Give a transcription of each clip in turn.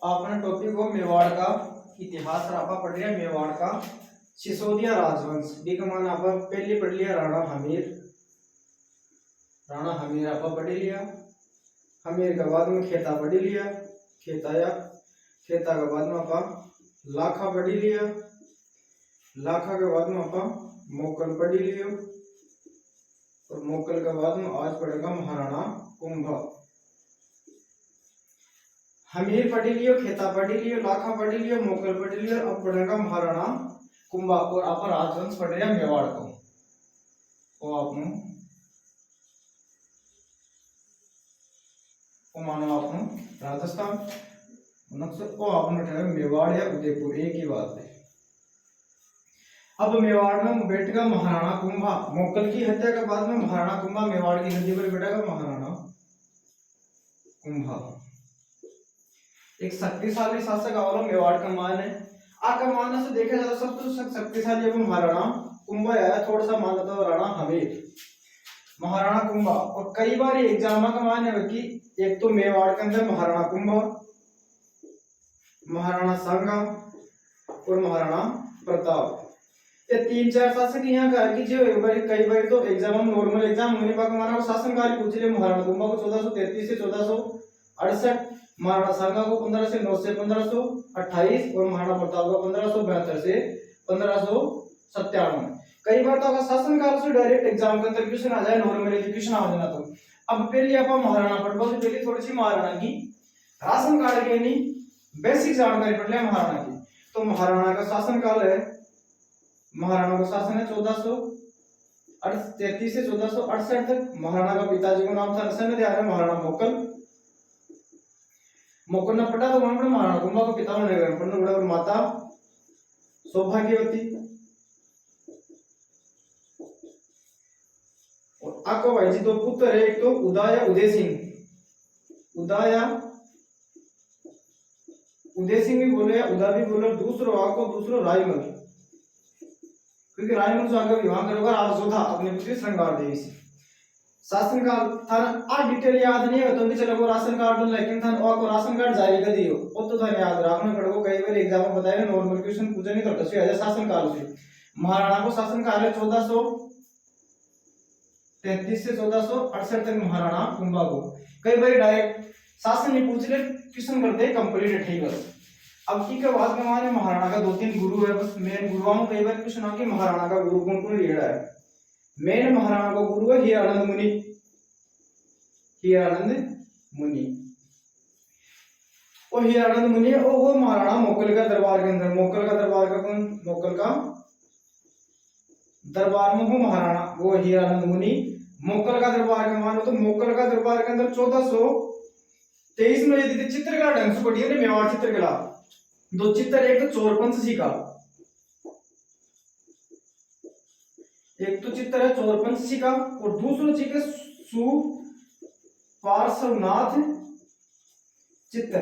आपने टॉपिक हो मेवाड़ का इतिहास और आपा पढ़ लिया मेवाड़ का सिसोदिया राजवंश का मान आपा पहले पढ़ लिया राणा हमीर आपा पढ़ लिया। हमीर के बाद में खेता पढ़ लिया, खेता के बाद में आपा लाखा पढ़ लिया, लाखा के बाद में आपा मोकल पढ़ लियो और मोकल के बाद में आज पढ़ेगा महाराणा कुंभा। हमीर पढ़ लियो, खेता पढ़ लियो, लाखा पढ़ लियो, मोकल पढ़ लियो, अब पढ़ेगा महाराणा कुंभा और आप राजवंश पढ़ रहे मेवाड़ को। वो आपने मानो आपने राजस्थान को आपने उठाया मेवाड़ या उदयपुर, एक ही बात है। अब मेवाड़ में बैठेगा महाराणा कुंभा। मोकल की हत्या के बाद में महाराणा कुंभा मेवाड़ की गद्दी पर बैठेगा महाराणा कुंभा। एक शक्तिशाली शासक और मेवाड़ का मान है। आका मान से देखा जाता सबसे शक्तिशाली अब महाराणा कुंभा आया, थोड़ा सा मान तो राणा हमीर, महाराणा कुंभा। और कई बार एग्जाम का मान है कि एक तो मेवाड़ के अंदर महाराणा कुंभा, महाराणा सांगा और महाराणा प्रताप, ये तीन चार शासक यहाँ का कि जो कई बार तो एग्जाम में नॉर्मल एग्जाम होने पर हमारा शासनकाल पूछ लिया। महाराणा कुंभा को 1433 से 1468, महाराणा सांगा को 1509 से 1528 और महाराणा प्रताप को 1572 से 1597। कई बार तो अगर शासनकाल से डायरेक्ट एग्जाम के अंदर क्वेश्चन आ जाए, नॉर्मल एजुकेशन आ जाना। तो अब पहले आप महाराणा पढ़ो तो पहले थोड़ी सी महाराणा की राशन कार्ड के नहीं बेसिक जानकारी पढ़ लिया महाराणा की। तो महाराणा का शासनकाल है, महाराणा का शासन है 1433 से 1468 तक। महाराणा का पिताजी को नाम था नरसिंह महाराणा मोकल। मोकल ने पढ़ा तो वहां पर महाराणा कुंभा को पिता ने पढ़ना पड़ा और माता सौभाग्यवती। और आपको भाई जी दो पुत्र है, एक तो उदय सिंह भी बोले, उदा भी बोले, दूसरो रायमल, क्योंकि रायमल जो आगे विवाह करेगा राजोधा अपने पुत्री श्रृंगार देवी से। शासनकाल था आ डिटेल याद नहीं है तो भी चलो राशन कार्ड लेकिन था को राशन कार्ड जारी कर दियो वो तो थाने याद रखना पड़ेगा। कई बार एग्जाम में बताया नॉर्मल क्वेश्चन पूछे नहीं करता से शासनकाल से। महाराणा को शासनकाल है 1433 से 1468 तक महाराणा कुंभा को। कई बार डायरेक्ट शासन नहीं पूछ ले क्वेश्चन करते कंप्लीट ठीक है। अब की के बाद में हमारे महाराणा का दो तीन गुरु है, बस मेन गुरुओं कई बार क्वेश्चन आ कि महाराणा का गुरु कौन कौन रेड़ा है। मेन महाराणा का गुरु है हीरानंद मुनि और हीरानंद मुनि और वो महाराणा मोकल का दरबार के अंदर, मोकल का दरबार में वो महाराणा वो हीरानंद मुनि मोकल का दरबार के मानो तो मोकल का दरबार के अंदर 1423 में यदि चित्रकला ढंग से पढ़ी है मेवाड़ चित्रकला। दो चित्र, एक तो चोरपंच का, एक तो चित्र है चोरपंच का और दूसरा चित्र सुपार्श्वनाथ चित्र।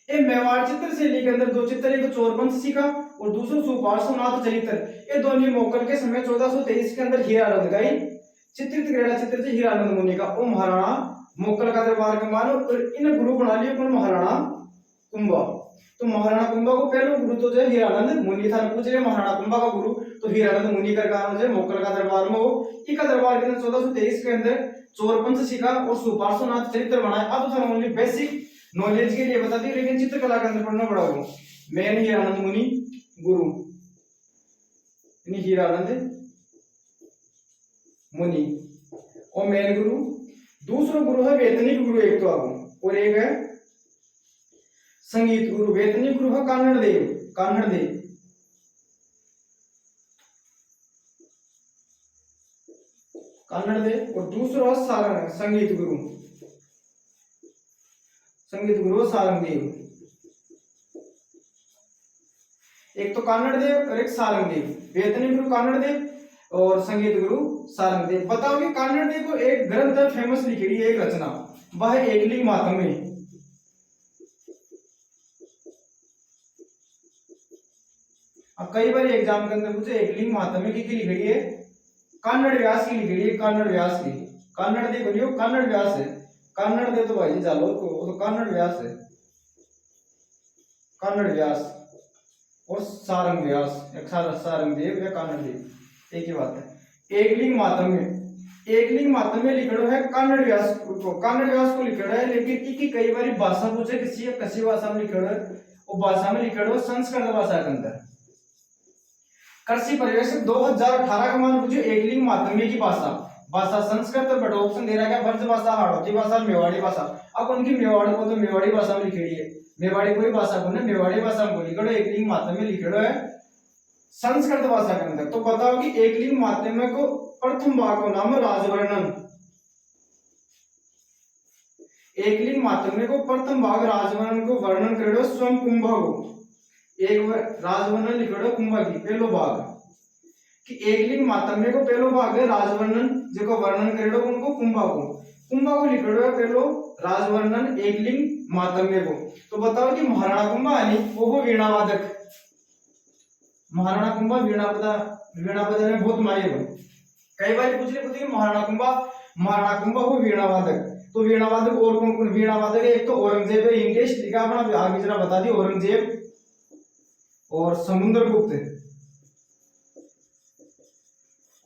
ये मेवाड़ चित्र शैली के अंदर दो चित्र, एक तो चोरपंच का और दूसरा सुपार्श्वनाथ चरित्र। ये दोनों मोकल के समय 1423 के अंदर हीरानंद का ही चित्रित करेला चित्र से हीरानंद मुनि का। वो महाराणा मोकल का दरबार का मानो और इन गुरु बना लिया कौन महाराणा कुंभा। तो महाराणा कुंभा को पहले गुरु तो जो हीरानंद मुनि था, पूछ लिया महाराणा कुंभा का गुरु तो हीरानंद मुनि का कारण जो मोकल का दरबार में वो इका दरबार के अंदर 1423 के अंदर चोरपंच का और सुपार्श्वनाथ चरित्र बनाया। अब तो ओनली बेसिक नॉलेज के लिए बता दी, लेकिन चित्रकला के अंदर पढ़ना पड़ा वो। मेन हीरानंद मुनि गुरु हीरानंद मुनि और मेन गुरु। दूसरा गुरु है वेतनिक गुरु एक तो आगो, और एक है संगीत गुरु। वेतनिक गुरु है कान्हड़ देव और दूसरा सारंग संगीत गुरु सारंग देव। एक तो कान्हड़ देव और एक सारंग देव। वेतनिक गुरु कान्हड़ देव और संगीत गुरु सारंग देव। बताओ कि कान्हड़ देव को एक ग्रंथ फेमस लिखी है, एक रचना, वह है एकलिंग महात्म्य। अब कई बार एग्जाम के अंदर पूछे एकलिंग महात्म्य की लिखी है, कन्नड़ व्यास की लिखी है, कन्नड़ व्यास की। कन्नड़ देव बोलियो कन्नड़ व्यास है, कन्नड़ दे तो भाई जालो को तो कन्नड़ व्यास है। कन्नड़ व्यास और सारंग व्यास, सारंग देव या कन्नड़ देव एक ही बात है। एकलिंग मातम में लिखड़ो है कन्नड़ व्यास को लिखड़ो है, लेकिन इकी कई बार भाषा पूछे किसी भाषा में लिखड़ो है, वो भाषा में लिखड़ो संस्कृत भाषा के अंदर। कृषि पर्यवेक्षक 2018 का मान पूछो एकलिंग मातम्य की भाषा संस्कृत, बट ऑप्शन दे रहा है ब्रज भाषा, हाड़ौती भाषा, मेवाड़ी भाषा। अब उनकी मेवाड़ को तो मेवाड़ी भाषा में लिखेड़ी है, मेवाड़ी कोई भाषा को ना मेवाड़ी भाषा में लिखड़ो, एकलिंग मातम्य लिखड़ो है संस्कृत भाषा के अंदर। तो बताओ कि एकलिंग मातम्य को प्रथम भाग को नाम राजवर्णन, एकलिंग मातम्य को प्रथम भाग राजवर्णन को वर्णन करो स्वयं कुंभा को, एक राजवर्णन लिखड़ो कुंभा की पहलो भाग कि एकलिंग मातम्य को पहलो भाग है राजवर्णन जो वर्णन करेडो उनको कुंभा को लिखड़ो है पहलो राजवर्णन एकलिंग मातम्य को। तो बताओ कि महाराणा कुंभा यानी वो वीणा वादक, महाराणा कुंभा वीणा बजाने में बहुत माहिर हो। कई बार पूछे महाराणा कुंभा वो वीणा वादक, तो वीणा वादक और कौन कौन वीणा वादक है? एक तो औरंगजेब है, इंग्लिश लिखा अपना आगे जरा बता दी, औरंगजेब और समुद्रगुप्त,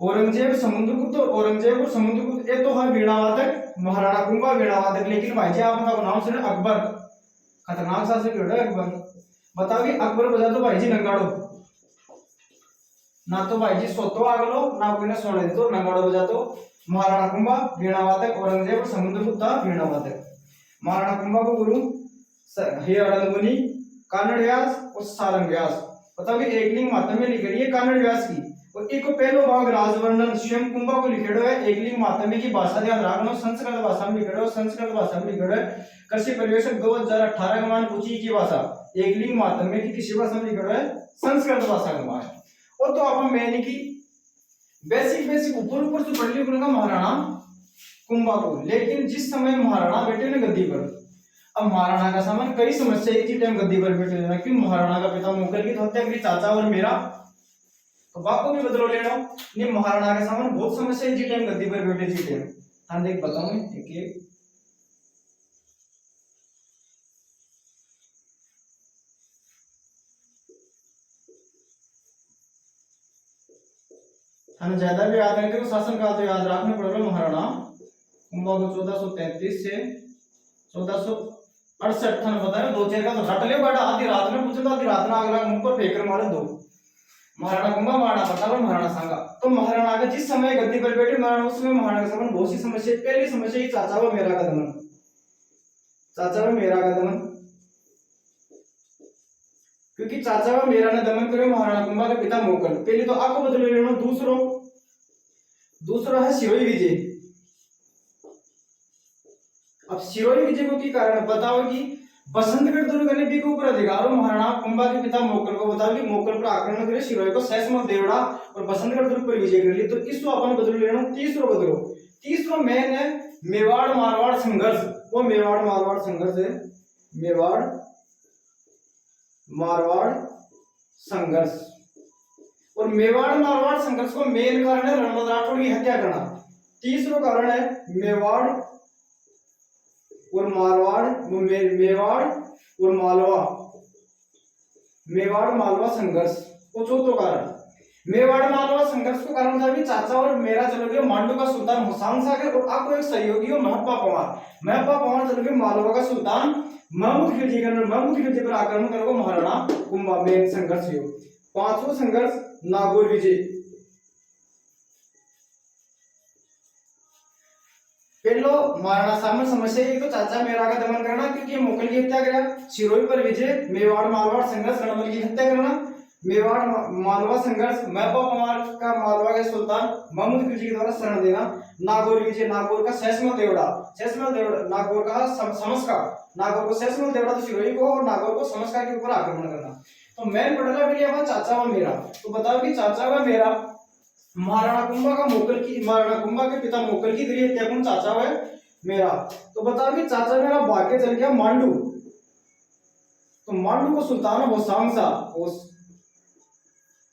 औरंगजेब और समुद्रगुप्त ये तो है वीणा वादक, महाराणा कुंभा वीणा वादक। लेकिन भाई जी आपका नाम सुने अकबर, खतरनाक शासक है अकबर। बताओ कि अकबर बजा तो भाई जी नंगाड़ो, ना तो भाई जी सोतो आगलो ना कोई ने सोने दे तो नंगाड़ो बजा तो। महाराणा कुंभा वीणा वादक, औरंगजेब और समुद्रगुप्त वीणा वादक। महाराणा कुंभा को गुरु हे अड़ंगुनी, कन्नड़ व्यास और सारंग व्यास। बताओ कि एकलिंग मातम्य लिखेड़ी है कन्नड़ व्यास की, और एक पहलो भाग राजवर्णन स्वयं कुंभा को लिखेड़ो है एकलिंग मातम्य की भाषा ध्यान रखना संस्कृत भाषा में लिखेड़ो, संस्कृत भाषा में लिखेड़ो है। कृषि पर्यवेक्षक 2018 का मान पूछी की भाषा एकलिंग मातम्य की किसी भाषा में लिखेड़ो है संस्कृत भाषा का मान। और तो आप मैंने की बेसिक ऊपर से पढ़ लिया महाराणा कुंभा को। लेकिन जिस समय महाराणा बैठे ना गद्दी पर, अब महाराणा का सामान कई समस्या एक ही टाइम गद्दी पर बैठे लेना, क्यों महाराणा का पिता मुगल की हत्या करी चाचा और मेरा, तो बाप को भी बदलो लेना। नहीं महाराणा का सामान बहुत समस्या एक ही टाइम गद्दी पर बैठे जी टाइम हम देख बताऊं एक हमें ज्यादा भी याद रखने को शासन काल तो याद रखना पड़ेगा। महाराणा कुंभा को 1433 से 1468 थाने बताया, दो चेर का तो रट ले बेटा, आधी रात में पूछे तो आधी रात में अगला मुंह पर फेंक मारे दो। महाराणा कुंभा, महाराणा प्रताप, महाराणा सांगा। तो महाराणा का जिस समय गद्दी पर बैठे महाराणा उस समय महाराणा का बहुत सी समस्या। पहली समस्या चाचा व मेरा का दमन, चाचा व मेरा का दमन, क्योंकि चाचा व मेरा ने दमन करे महाराणा कुंभा के पिता मोकल। पहले तो आपको बदल लेना। दूसरा है सिरोही विजय। अब सिरोही विजय को की कारण बताओ कि बसंतगढ़ दुर्ग ने भी के ऊपर अधिकार हो महाराणा कुंभा के पिता मोकल को। बताओ कि मोकल पर आक्रमण करे, सिरोही को सहसमल देवड़ा और बसंतगढ़ दुर्ग पर विजय कर ली। तो इसको अपन बदल लेना। तीसरो मेन है मेवाड़ मारवाड़ संघर्ष। वो मेवाड़ मारवाड़ संघर्ष है, मेवाड़ मारवाड़ संघर्ष। और मेवाड़ मारवाड़ संघर्ष को मेन कारण है रणबंध राठौड़ की हत्या करना। तीसरा कारण है मेवाड़ और मारवाड़, मेवाड़ और मालवा संघर्ष। वो चौथा कारण मेवाड़ मालवा संघर्ष को कारण था भी चाचा और मेरा चलो गया मांडू का सुल्तान हुसैन सागर और आपको एक सहयोगी हो महब्बा पवार चलो गया मालवा का सुल्तान महमूद खिलजी पर आक्रमण करो महाराणा कुंभा। में संघर्ष हो। पांचवा संघर्ष नागौर विजय। पहलो महाराणा सामने समस्या एक तो चाचा मेरा का दमन करना क्योंकि मुगल की हत्या करा, सिरोही पर विजय, मेवाड़ मालवा संघर्ष, रणबल की हत्या करना, मेवाड़ मालवा संघर्ष, महबूबा पवार का मालवा के सुल्तान महमूद खिलजी के द्वारा शरण देना, नागौर विजय, नागौर का सहसमल देवड़ा, नागौर का समस्का, नागौर को सहसमल देवड़ा तो सिरोही को और नागौर को समस्का के ऊपर आक्रमण करना। तो मैन पटला भी लिया चाचा व मेरा। तो बताओ कि चाचा व मेरा महाराणा कुंभा के पिता मोकल की गई हत्या कौन चाचा व मेरा। तो बताओ कि चाचा मेरा भाग्य चल गया मांडू। तो मांडू को सुल्तान होसांगसा,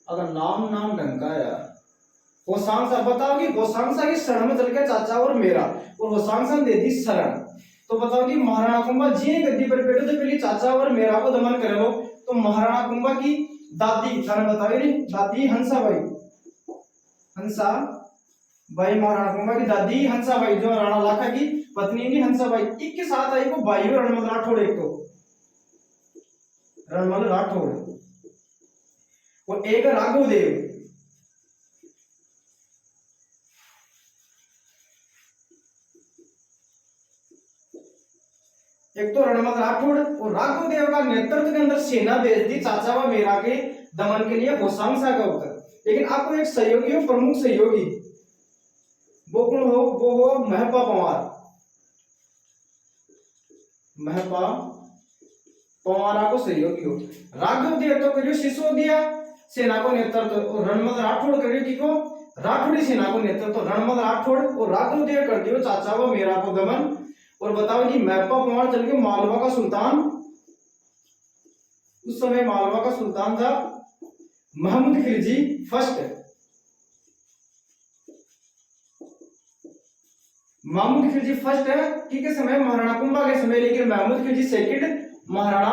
अगर नाम ढंग का यार, होसांगसा। बताओ कि होसांगसा की शरण में चल गया चाचा और मेरा, और होसांगसा ने दे दी शरण। तो बताओ कि महाराणा कुंभा जी गद्दी पर बैठे तो पहले चाचा और मेरा को दमन कर लो, तो महाराणा कुंभा की दादी थाने बताओ रे, दादी हंसाबाई, हंसाबाई महाराणा कुंभा की दादी हंसाबाई जो राणा लाखा की पत्नी थी हंसाबाई, इसके साथ आई को भाई रणमल राठौड़, एक तो रणमल राठौड़ और एक राघव देव। एक तो रणमल राठौड़ और राघव देव का नेतृत्व के अंदर सेना भेज दी चाचा व मेरा के दमन के लिए होसांग सागर होकर। लेकिन आपको एक सहयोगी हो, प्रमुख सहयोगी वो कौन हो, वो हो महपा पंवार, महपा पंवारा को सहयोगी हो। राघव देव तो करियो सिसोदिया सेना को नेतृत्व और रणमल राठौड़ करियो की को राठौड़ी सेना को नेतृत्व। रणमल राठौड़ और राघव देव कर दियो चाचा व मेरा को दमन। और बताओ कि महपा पंवार चल के मालवा का सुल्तान, उस समय मालवा का सुल्तान था महमूद खिलजी फर्स्ट, महमूद खिलजी फर्स्ट है के समय महाराणा कुंभा के समय, लेकिन महमूद खिलजी सेकंड, महाराणा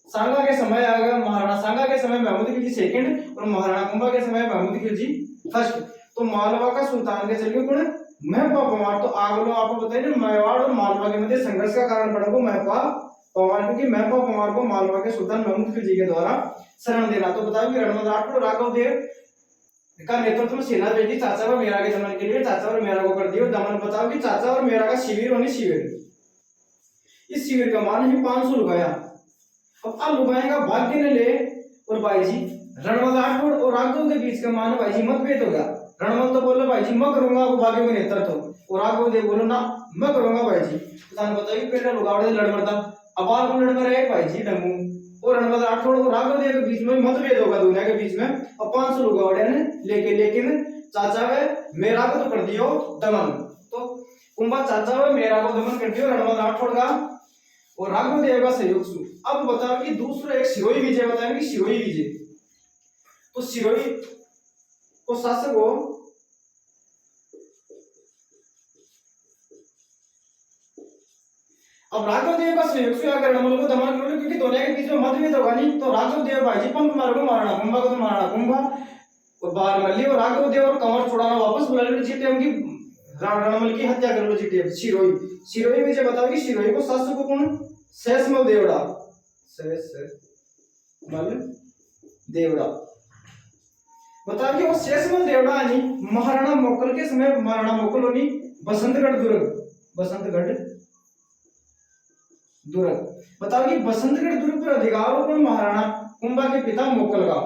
सांगा के समय आएगा, महाराणा सांगा के समय महमूद खिलजी सेकंड और महाराणा कुंभा के समय महमूद खिलजी फर्स्ट। तो मालवा का सुल्तान के चल के कौन महपा पंवार। तो आगलो आपको बताइए मेवाड़ और मालवा के मध्य संघर्ष का कारण पड़ा को महपा पंवार, क्योंकि महपा पंवार को मालवा के सुल्तान महमूद खिलजी के द्वारा शरण देना। तो बताओ कि रणमल राठौड़ और राघव देव का नेतृत्व में सेना भेजी चाचा और मेरा के दमन के लिए। चाचा और मेरा को कर दियो दमन। बताओ कि चाचा और मेरा का शिविर होने शिविर, इस शिविर का मान है 500 लुगाया। अब लुगाए का भाग्य ने ले और भाई जी रणमल राठौड़ और राघव के बीच का मान भाई जी मतभेद हो गया। रणमल तो बोले भाई जी मैं करूंगा वो भाग्य में नेतृत्व और राघव देव बोलो ना मैं करूंगा भाई जी। तो थाने बताइए पहले लुगावड़े लड़ मरता, अब आर को लड़ मरे भाई जी डंगू और रणमल राठौड़ और राघव देव के बीच में मतभेद होगा दोनों के बीच में। अब 500 लुगावड़े ने लेकिन चाचा वे मेरा को तो कर दियो दमन। तो कुंभा चाचा वे मेरा को दमन कर दियो रणमल राठौड़ का और राघव देव का सहयोग सु। अब बताओ कि दूसरा एक सिरोही विजय बताएंगे, सिरोही विजय। तो सिरोही को शासक हो अब राघव देव का सहयोग से अगर रणमल को दमन करोगे, क्योंकि दोनों के बीच में मतभेद होगा नहीं। तो राघव देव भाई जी पंख मारो को महाराणा कुंभा को तो महाराणा कुंभा और बाहर मल्ली और राघव देव और कंवर छुड़ाना वापस बुला लो जीते उनकी रणमल की हत्या कर लो जीते। सिरोही सिरोही विजय बताओ कि सिरोही को शासक को कौन शेषमल देवड़ा, शेषमल देवड़ा। बताओ कि वो शेषमल देवड़ा नहीं महाराणा मोकल के समय, महाराणा मोकल होनी बसंतगढ़ दुर्ग, बसंतगढ़ दुर्ग। बताओ कि बसंतगढ़ दुर्ग पर अधिकार हो कौन महाराणा कुंभा के पिता मोकल का।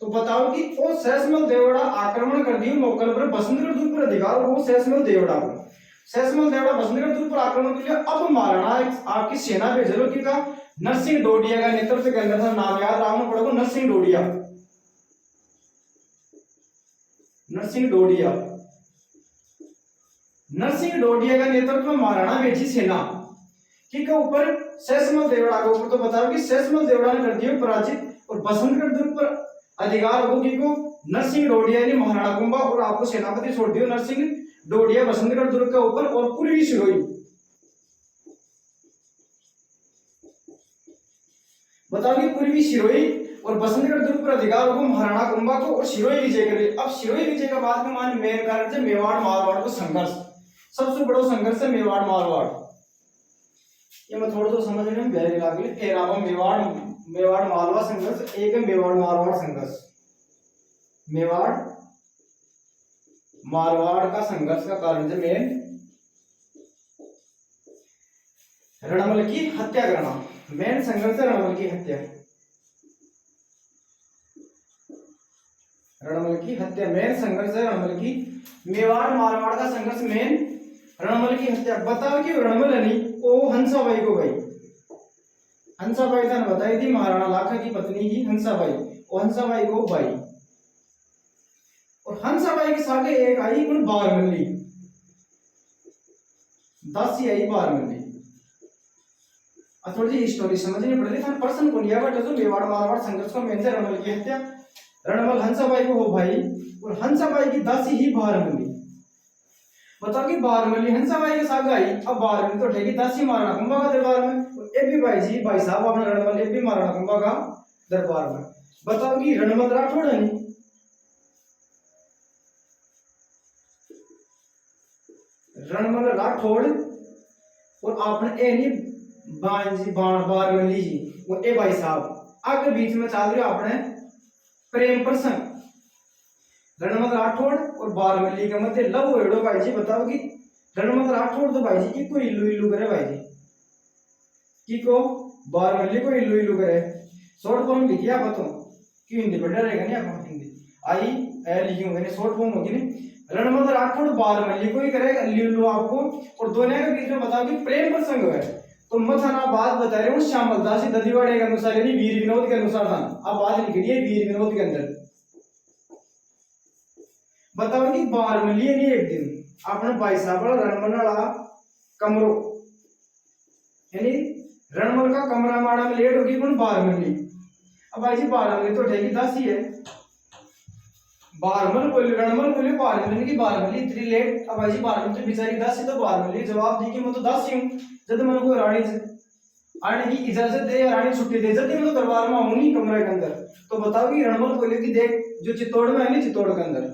तो बताओ कि वो शेषमल देवड़ा आक्रमण कर दिया मोकल पर, बसंतगढ़ दुर्ग पर अधिकार हो शेषमल देवड़ा को। शेषमल देवड़ा बसंतगढ़ दुर्ग पर आक्रमण के लिए अब महाराणा आपकी सेना भेजो कि का नरसिंह डोडिया का नेतृत्व के अंदर था। नाम याद रावण पड़ो नरसिंह डोडिया, नरसिंह डोडिया, नरसिंह डोडिया का नेतृत्व में महाराणा भेजी सेना कि के ऊपर शेषमल देवड़ा के ऊपर। तो बताओ कि शेषमल देवड़ा ने कर दिया पराजित और बसंतगढ़ दुर्ग पर अधिकार होगी को नरसिंह डोडिया ने महाराणा कुंभा और आपको सेनापति छोड़ दियो नरसिंह डोडिया बसंतगढ़ दुर्ग के ऊपर। और पूर्वी सिरोही बताओ कि पूर्वी सिरोही और बसंतगढ़ दुर्ग पर अधिकार होगा महाराणा कुंभा को और सिरोही विजय कर लिया। अब सिरोही विजय के बाद में मान मेन कारण से मेवाड़ मारवाड़ को संघर्ष, सबसे बड़ा संघर्ष है मेवाड़ मारवाड़। ये मैं थोड़ा सा समझने में गहरी लागे फिर आप मेवाड़ मालवा संघर्ष, एक है मेवाड़ मारवाड़ संघर्ष। मेवाड़ मारवाड़ का संघर्ष का कारण से मेन रणमल की हत्या करना, मेन संघर्ष है रणमल की हत्या, रणमल की हत्या मेन संघर्ष है रणमल की। मेवाड़ मारवाड़ का संघर्ष मेन रणमल की हत्या। बताओ कि रणमल नहीं ओ हंसाबाई को भाई, हंसाबाई था बताई थी महाराणा लाखा की पत्नी ही हंसाबाई, और हंसाबाई को भाई और हंसाबाई के साथ एक आई कौन बारमल्ली, दासी आई बारमल्ली। थोड़ी सी स्टोरी समझनी पड़ेगी था पर्सन को लिया बट जो मेवाड़ मारवाड़ संघर्ष का मेन से रणमल की हत्या, रणमल हंसाबाई को हो भाई और हंसाबाई की दासी ही बारमल्ली। बताओ कि बारमली हंसा भाई के साथ आई। अब बारमली तो ठेकी 10 ही महाराणा कुंभा का दरबार में, ये भी भाई जी भाई साहब अपने रणमल ये भी महाराणा कुंभा का दरबार में। बताओ कि रणमल राठौड़ है नहीं, रणमल राठौड़ और आपने ए नहीं बारमली जी वो ए भाई साहब आगे बीच में चल रहे आपने प्रेम प्रसंग। रणमल राठौड़ और बारमली के मध्य लव होड़ो भाई जी। बताओ कि रणमल राठौड़ तो भाई जी इको इल्लू इल्लू करे भाई जी, की को बारमली को इल्लू इल्लू करे। शॉर्ट फॉर्म लिखी आप तो कि हिंदी पढ़ रहेगा नहीं आप हिंदी आई ए लिखूंगा नहीं शॉर्ट फॉर्म होगी नहीं। रणमल राठौड़ बारमली को ही करेगा इल्लू आपको। और दोनों के बीच में बताओ कि प्रेम प्रसंग है तो मथाना बात बता रहे हूँ श्यामलदास ददीवाड़े के अनुसार यानी वीर विनोद के अनुसार था। अब बात लिख दी है वीर विनोद के अंदर। बताओ कि बारमली ने एक दिन अपने भाई साहब रणमल कमरो यानी रणमल का कमरा माड़ा में लेट होगी कौन बारमली। अब भाई जी बारमली तो ठेकी 10 ही है, बारमल बोले रणमल बोले बारमली की बारमली इतनी लेट। अब भाई जी बारमली तो बेचारी 10 ही तो बारमली जवाब दी कि मैं तो 10 ही हूँ जब मन को रानी से आने की इजाजत दे या रानी छुट्टी दे जब मैं तो दरबार में आऊं नहीं कमरे के अंदर। तो बताओ कि रणमल बोले कि देख जो चित्तौड़ में है नहीं चित्तौड़ के अंदर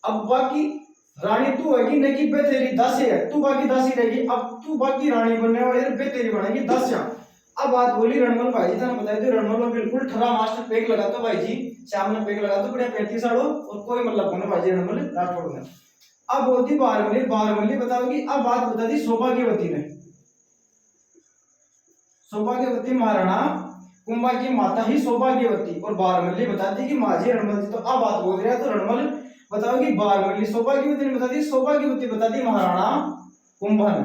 अब बाकी रानी तू है कि नहीं कि बे तेरी 10 है तू बाकी 10 ही रहेगी। अब तू बाकी रानी बनने वाली बे तेरी बनेगी 10 यहाँ। अब बात बोली रणमल भाई जी था बताया तो रणमल में बिल्कुल ठरा मास्टर पेक लगा तो भाई जी श्याम ने पेक लगा तो बढ़िया 35 सालों और कोई मतलब होने भाई जी रणमल राठौड़ ने। अब बोलती बारमली बताओ कि अब बात बता दी सौभाग्यवती ने। सौभाग्यवती महाराणा कुंभा की माता ही सौभाग्यवती और बारमली बताती कि माँ जी रणमल जी। तो अब बात बोल रहा है तो रणमल बताओ कि बारमली सौभाग्यवती ने बता दी सौभाग्यवती बता दी महाराणा कुंभा ने।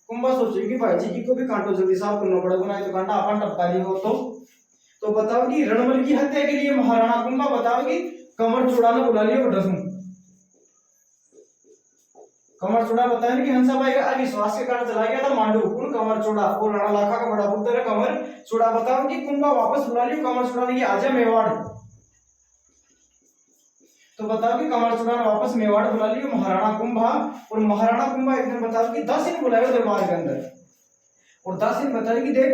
कुंभा सोचे कि भाई जी को भी कांटो जल्दी साफ करना पड़ेगा ना तो कांटा अपन टपका ली हो तो बताओ कि रणमल की हत्या के लिए महाराणा कुंभा बताओ कि कमर चुड़ाना बुला लिया ढसू। कमर चूड़ा बताया कि हंसा भाई का अविश्वास के कारण चला गया था मांडू कौन कमर चूड़ा और राणा लाखा का बड़ा पुत्र है कमर चूड़ा। बताओ कि कुंभा वापस बुला लियो कमर चूड़ा ने आजा मेवाड़। तो बताओ कि कमर चूड़ा ने वापस मेवाड़ बुला लियो महाराणा कुंभा। और महाराणा कुंभा एक दिन बताओ कि 10 दिन बुलाए दरबार के अंदर और 10 दिन बताया कि देख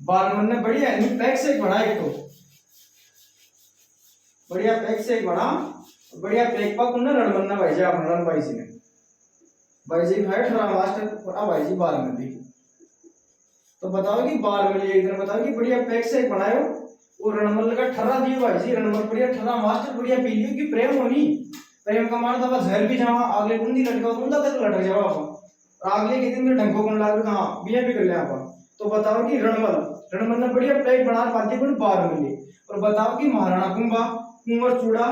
बारमन ने बढ़िया पैक से एक बना एक तो बढ़िया पैक से एक बना बढ़िया पैक पा कुन रणमन ने भाई जी अपना रण भाई जी ने भाई जी भाई ठरा मास्टर और अब भाई जी बारमली। तो बताओ कि बारमली एक दिन बताओ कि बढ़िया पैक से एक बनायो और रणमल का ठरा दियो भाई जी रणमल बढ़िया ठरा मास्टर बढ़िया पी लियो कि प्रेम होनी प्रेम का मान दबा झर भी जावा अगले कुंडी लटका कुंडा तक लटक जावा अपन और अगले के दिन में ढंगो कुंड लाग हां बिया भी कर ले अपन। तो बताओ कि रणमल ने बढ़िया पैक बना पाती कुन बारमली। और बताओ कि महाराणा कुंभा कुंवर चूड़ा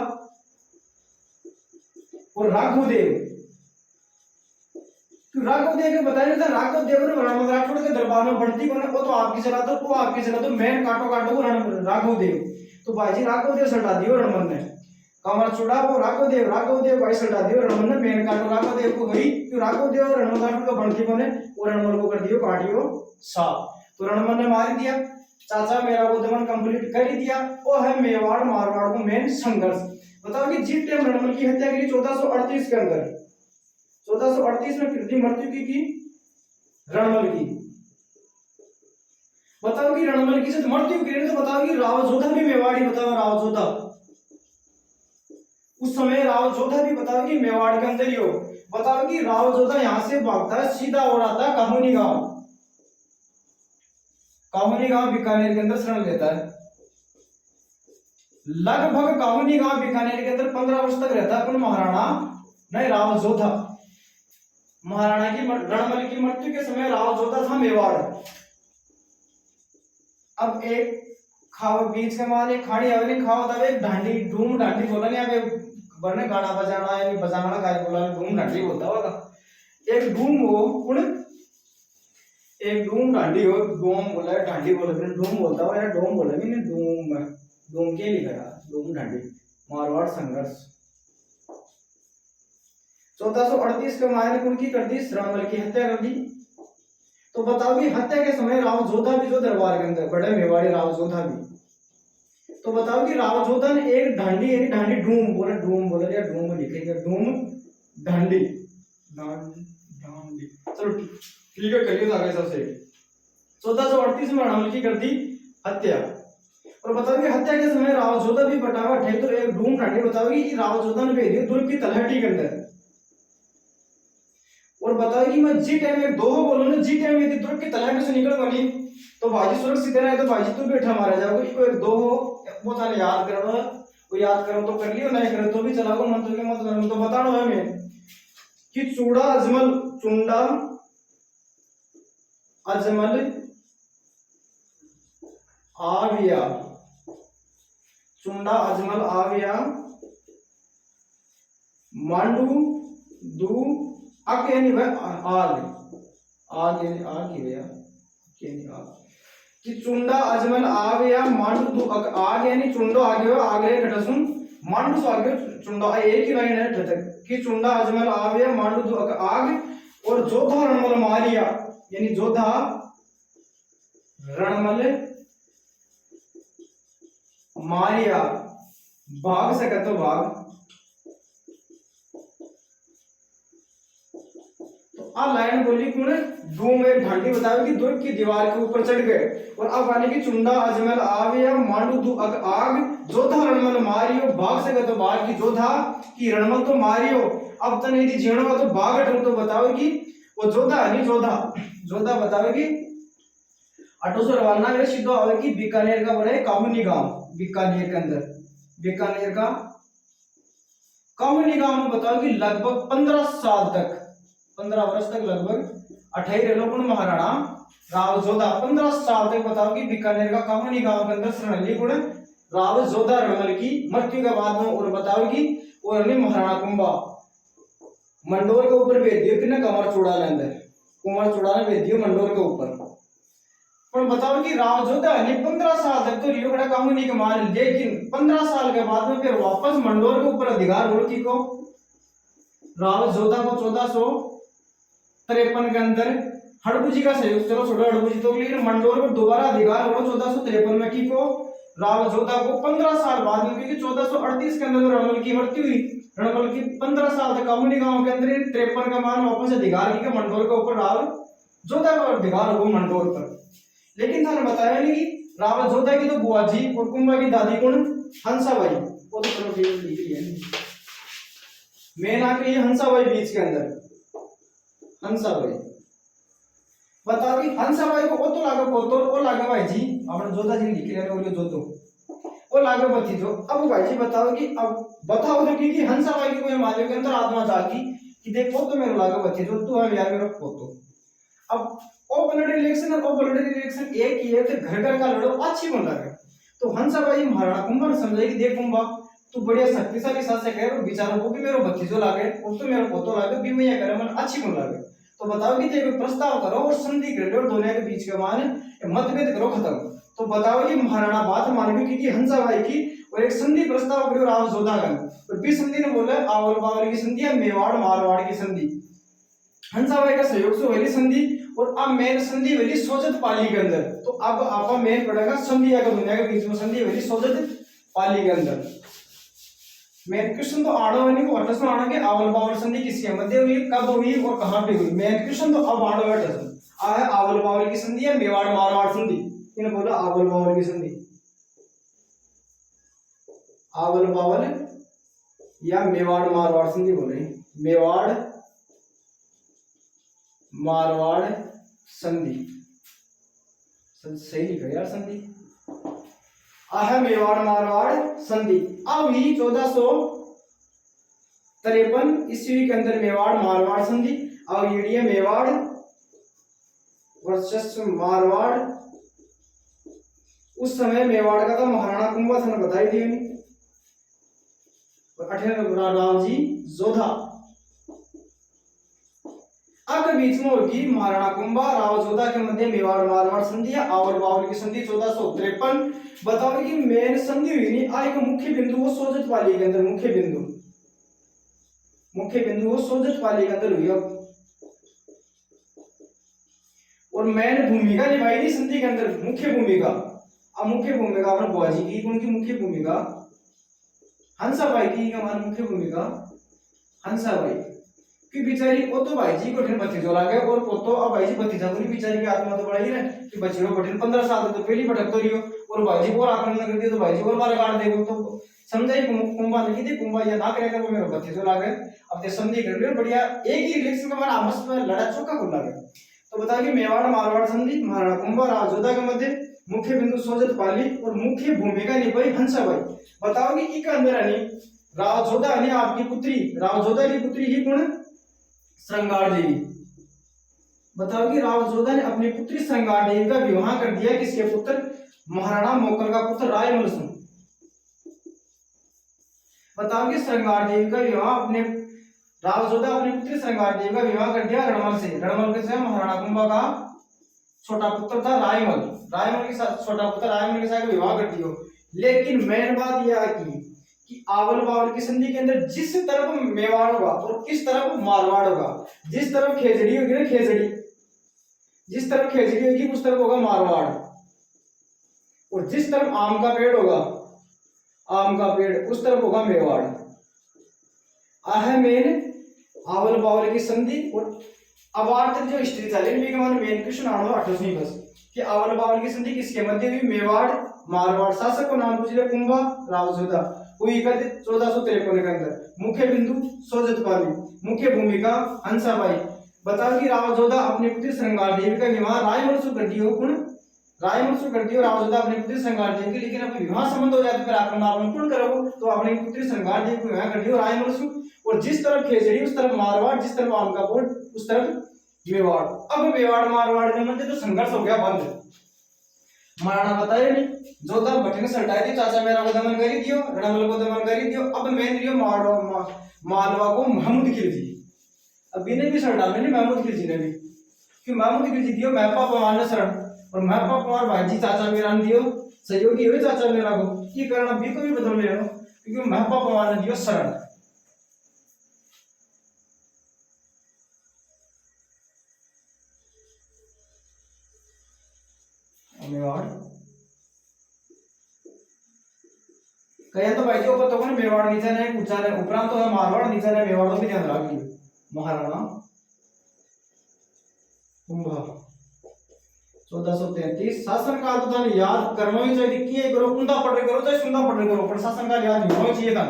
और राघवदेव तो राघवदेव के बताया था राघवदेव ने रणमल राठौड़ के दरबार में बढ़ती को वो तो आपकी जगह तो मैन काटो को राघवदेव। तो भाई जी राघवदेव सटा दियो रणमल ने कमर चूड़ा वो राघवदेव भाई सटा दियो रणमल ने मैन काटो राघवदेव को गई तो राघवदेव और रणमल राठौड़ का बढ़ती को ने और रणमल को कर दियो काटियो साफ। तो रणमल ने मार दिया चाचा मेरा वो दमन कंप्लीट कर ही दिया वो है मेवाड़ मारवाड़ को मेन संघर्ष। बताओ कि जिस टाइम रणमल की हत्या के लिए 1438 के अंदर 1438 में कृति मृत्यु की रणमल की। बताओ कि रणमल की से मृत्यु की तो बताओ कि राव जोधा भी मेवाड़ी बताओ राव जोधा उस समय राव जोधा भी बताओ कि मेवाड़ के अंदर ही हो। बताओ कि राव जोधा यहां से भागता है सीधा हो रहा था काहुनी गांव बीकानेर के अंदर शरण लेता है। लगभग काहुनी गांव बीकानेर के अंदर 15 वर्ष तक रहता है कौन महाराणा नहीं राव जोधा। महाराणा की रणमल की मृत्यु के समय राव जोधा था मेवाड़। अब एक खाओ बीच के माने खाड़ी अवनी खाओ तब एक ढांडी धूम ढांडी बोला नहीं अब बरने गाना बजाना है बजाना गाय बोला धूम ढांडी होता होगा। एक धूम हो कौन एक धूम ढांडी हो डोम बोला है ढांडी बोला फिर धूम बोलता हो या डोम बोला भी नहीं धूम के लिखा है धूम ढांडी मारवाड़ संघर्ष। 1438 के मायने उनकी कर दी रणमल की हत्या कर दी। तो बताओ कि हत्या के समय राव जोधा भी जो दरबार के अंदर बड़े मेवाड़ी राव जोधा भी। तो बताओ कि राव जोधा ने एक ढांडी यानी ढांडी ढूम बोले या ढूम लिखेगा ढूम ढांडी चलो ठीक है, करिए आगे सबसे। 1438 में रणमल की कर दी हत्या। और बताओ कि हत्या के समय राव जोधा भी बटावा थे, तो एक ढूंढ ढांडी बताओगी कि राव जोधा ने भेज दिया दुर्ग की तलहटी के अंदर। और बताओ कि मैं जी टाइम एक दोहो बोलो ना, जी टाइम यदि दुर्ग की तलहटी से निकल बनी तो भाजी सुरक्षित रहे, तो भाजी तू बैठा मारा जाओगे। इसको एक दोहो वो थाने याद करो, वो याद करो तो कर लियो, नहीं करो तो भी चलाओ, मत तो मत करो तो बताओ हमें कि चूड़ा अजमल चुंडा अजमल आविया, चुंडा अजमल आविया मांडू दू आग यानी वह आग, आग यानी आग ही भैया, यानी आग कि चुंडा अजमल आविया मांडू दू आग यानी चुंडो आगे हो आगे घटसुन मांडू सो आगे चुंडा, एक ही लाइन है ठटक कि चुंडा अजमल आविया मांडू दू आग। और जोधा रणमल मारिया यानी जोधा रणमल मारिया, भाग से कहते भाग। तो आ लाइन बोली कौन, धूम एक ढांडी बतावे कि दुर्ग की दीवार के ऊपर चढ़ गए। और अब आने की चुंडा अजमल आविया मांडू दू आग, जोधा रणमल मारियो, भाग से कहते भाग की जोधा की रणमल तो मारियो। अब तो नहीं थी जीणो तो भाग हटो, तो बतावेगी वो जोधा नहीं जोधा, जोधा बतावेगी अटो से रवाना वे सीधो आवेगी बीकानेर का बड़े काहुनी गांव, बीकानेर के अंदर, बीकानेर का काहुनी गांव में बताओ कि लगभग 15 साल तक, 15 वर्ष तक लगभग 28 लोगों महाराणा राव जोधा 15 साल तक बताओ कि बीकानेर का काहुनी गांव के अंदर शरण गुण राव जोधा रणमल की मृत्यु के बाद में। और बताओ कि और महाराणा कुंभा मंडोर के ऊपर भेज दियो, किने कमर चूड़ा ले अंदर, कुंवर चूड़ा ने भेज दियो मंडोर के ऊपर। पर बताओ कि राव जोधा ने 15 साल तक तो रियो बड़ा काहुनी के मान, लेकिन 15 साल के बाद में फिर वापस मंडोर के ऊपर अधिकार हो की को राव जोधा को 1453 के अंदर हड़बुजी का सहयोग, चलो छोड़ो हड़बुजी तो, लेकिन मंडोर पर दोबारा अधिकार हो 1453 में की को राव जोधा को 15 साल बाद में, क्योंकि 1438 के अंदर रणमल की मृत्यु हुई, रणमल की 15 साल तक काहुनी गांव के अंदर 53 का मान वापस अधिकार की मंडोर के ऊपर राव जोधा का अधिकार हो मंडोर पर। लेकिन थाने बताया नहीं कि राव जोधा की तो बुआ जी और कुंभा की दादी कौन, हंसाबाई, वो तो चलो ठीक लिख लिया मेन आके ये हंसाबाई बीच के अंदर, हंसाबाई बताओ कि हंसाबाई को तो लागे पोतो और लागे भाई जी अपने जोधा जी लिख लिया और जो तो वो लागे बती जो। अब भाई जी बताओ कि अब बताओ तो कि हंसाबाई की कोई मालिक के अंदर आत्मा जागी कि देखो तो मेरे लागे बती जो तू है यार मेरा पोतो। अब ओ ब्लड इलेक्शन और ओ ब्लड इलेक्शन एक ही है, तो घर घर का लड़ो अच्छी बन रहा है। तो हंसाबाई महाराणा कुंभा ने समझाई कि देख कुंभा तू बढ़िया शक्तिशाली शासक है, और विचारों को भी मेरे भतीजो लागे और तो मेरे पोतो लागे भी मैं करे मन अच्छी बन लागे। तो बताओ कि देखो प्रस्ताव करो और संधि कर लो और दोनों के बीच के मान मतभेद करो खत्म। तो बताओ कि महाराणा बात मान गई कि हंसाबाई की और एक संधि प्रस्ताव करो राव जोधा का, और बी संधि ने बोला आवल बावल की संधि है, मेवाड़ मारवाड़ की संधि। हंसाबाई का सहयोग से वाली संधि, और अब मेन संधि वाली सोजत पाली के अंदर। तो अब आपका मेन पड़ेगा संधि अगर दुनिया के बीच में संधि वाली सोजत पाली के अंदर। मेन क्वेश्चन तो आड़ो वाली को अटस में आना के आवल बावल संधि किसके मध्य हुई, कब हुई और कहां पे हुई। मेन क्वेश्चन तो अब आड़ो अटस आ है आवल बावल की संधि है, मेवाड़ मारवाड़ संधि। इन्होंने बोला आवल बावल की संधि, आवल बावल या मेवाड़ मारवाड़ संधि बोले, मेवाड़ मारवाड़ संधि सही लिखा यार संधि, आह मेवाड़ मारवाड़ संधि। अब ही 1453 ईस्वी के अंदर मेवाड़ मारवाड़ संधि। अब ये मेवाड़ वर्सेस मारवाड़, उस समय मेवाड़ का था महाराणा कुंभा था, बताई थी राव जी जोधा। अब बीच में होगी महाराणा कुंभा राव जोधा के मध्य मेवाड़ मारवाड़ संधि या आवल बावल की संधि 1453। बताओ कि मेन संधि हुई नहीं, आई का मुख्य बिंदु वो सोजत पाली के अंदर, मुख्य बिंदु वो सोजत पाली के अंदर हुई। अब और मेन भूमिका निभाई थी संधि के अंदर, मुख्य भूमिका। अब मुख्य भूमिका अपने बुआ जी की, उनकी मुख्य भूमिका हंसाबाई की, हमारी मुख्य भूमिका हंसाबाई। कि बेचारी वो तो भाई जी को ठन भतीजो लागे और पोतो अब भाई जी भतीजा को बेचारी की आत्मा तो बड़ा ही ना कि बच्चे को बठन 15 साल तो पहली भटक तो रियो और भाई जी और आक्रमण कर दियो तो भाई जी और बार काट देगो तो समझाई कुंभा नहीं थी कुंभा या ना करेगा वो मेरा भतीजो लागे अब ते संधि कर लियो बढ़िया एक ही इलेक्शन का हमारा आपस में लड़ा चौका को लागे। तो बता कि मेवाड़ मारवाड़ संधि महाराणा कुंभा राव जोधा के मध्य मुख्य बिंदु सोजत पाली और मुख्य भूमिका निभाई हंसाबाई। बताओ कि इक अंदर अनि राव जोधा अनि आपकी पुत्री राव जोधा की पुत्री ही कौन श्रृंगार देवी। बताओ कि राव जोधा ने अपनी पुत्री श्रृंगार देवी का विवाह कर दिया किसके पुत्र महाराणा मोकल का पुत्र रायमल से। बताओ कि श्रृंगार देवी का विवाह अपने राव जोधा अपनी पुत्री श्रृंगार देवी का विवाह कर दिया रणमल से। रणमल के साथ महाराणा कुंभा का छोटा पुत्र था रायमल। रायमल के साथ छोटा पुत्र रायमल के साथ विवाह कर दियो। लेकिन मेन बात यह कि आवल बावल की संधि के अंदर जिस तरफ मेवाड़ होगा और किस तरफ मारवाड़ होगा, जिस तरफ खेजड़ी होगी ना खेजड़ी, जिस तरफ खेजड़ी होगी उस तरफ होगा मारवाड़ और जिस तरफ आम का पेड़ होगा आम का पेड़ उस तरफ होगा मेवाड़। आह मेन आवल बावल की संधि और अवार्थ जो हिस्ट्री चले भी के मेन क्वेश्चन आनो 8वीं बस कि आवल बावल की संधि किसके मध्य हुई मेवाड़ मारवाड़। शासक को नाम पूछ लिया कुंभा राव जोधा हुई 1453 के अंदर। मुख्य बिंदु सोजतपाली मुख्य भूमिका हंसाबाई। बताओ कि राव जोधा अपनी पुत्री श्रृंगार देवी का विवाह रायमल से कर दियो कौन रायमल से कर दियो राव जोधा अपनी पुत्री श्रृंगार देवी की। लेकिन अब विवाह संबंध हो जाए तो फिर आक्रमण कौन करोगे तो अपनी पुत्री श्रृंगार देवी को विवाह कर दियो रायमल से और जिस तरफ खेजड़ी उस तरफ मारवाड़ जिस तरफ आम का पेड़ उस तरफ मेवाड़। अब मेवाड़ मारवाड़ के मध्य तो संघर्ष हो गया बंद। महाराणा बताया नहीं जोधा भटने सल्टाई थी चाचा मेरा को दमन करी दियो रणमल को दमन करी दियो। अब मेन रियो मालवा को महमूद खिलजी। अब इन्हें भी सल्टा मैंने महमूद खिलजी ने भी कि महमूद खिलजी दियो महपा पवार ने शरण और महपा पवार भाई जी चाचा मेरा ने दियो सहयोगी हुए चाचा मेरा को ये कारण अभी को भी बदल ले लो क्योंकि महपा पवार ने दियो शरण। मेवाड़ कहे तो भाई जी ऊपर तो मेवाड़ नीचे ने ऊंचा ने उपरांत तो है मारवाड़ नीचे ने मेवाड़ भी ध्यान रख लियो। महाराणा कुंभा 1433 शासन काल तो थाने याद करना ही चाहिए कि करो कुंदा पढ़ करो चाहे सुंदा पढ़ करो पर शासन काल याद होना चाहिए था।